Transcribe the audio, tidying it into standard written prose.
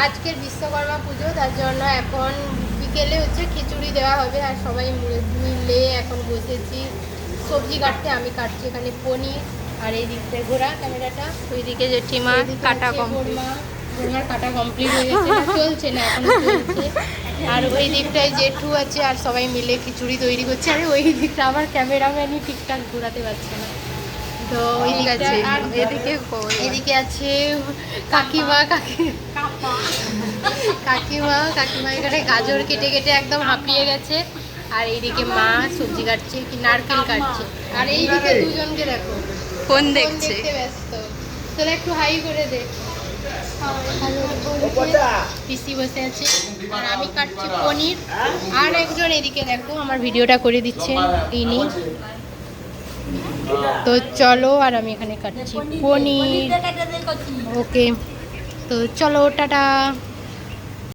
আজকের বিশ্বকর্মা পুজো, তার জন্য এখন বিকেলে হচ্ছে খিচুড়ি দেওয়া হবে আর সবাই মিলে এখন বসেছি সবজি কাটতে। আমি কাটছি এখানে পনির, আর এই দিকটা ঘোরা ক্যামেরাটা, ওইদিকে জেঠিমা কাটা গোরমার কাটা কমপ্লিট হয়ে গেছে, চলছে না এখনো চলছে। আর ওই দিকটায় জেঠু আছে আর সবাই মিলে খিচুড়ি তৈরি করছে। আর ওই দিকটা আমার ক্যামেরাম্যানই ঠিকঠাক ঘোরাতে পারছে না, তো ওই দিক আছে। আর এদিকে আছে কাকিমা এখানে গাজর কেটে কেটে একদম হাঁপিয়ে গেছে। আর এইদিকে মা সবজি কাটছে, কি নারকেল কাটছে। আর এইদিকে দুজনকে দেখো ফোন দেখতে ব্যস্ত। তাহলে একটু হাই করে দে। পিসি বসে আছে আর আমি কাটছি পনির। আর একজন এদিকে দেখো আমার ভিডিওটা করে দিচ্ছেন ইনি। তো চলো, আর আমি এখানে কাটছি পনির। ওকে, তো চলো, টাটা।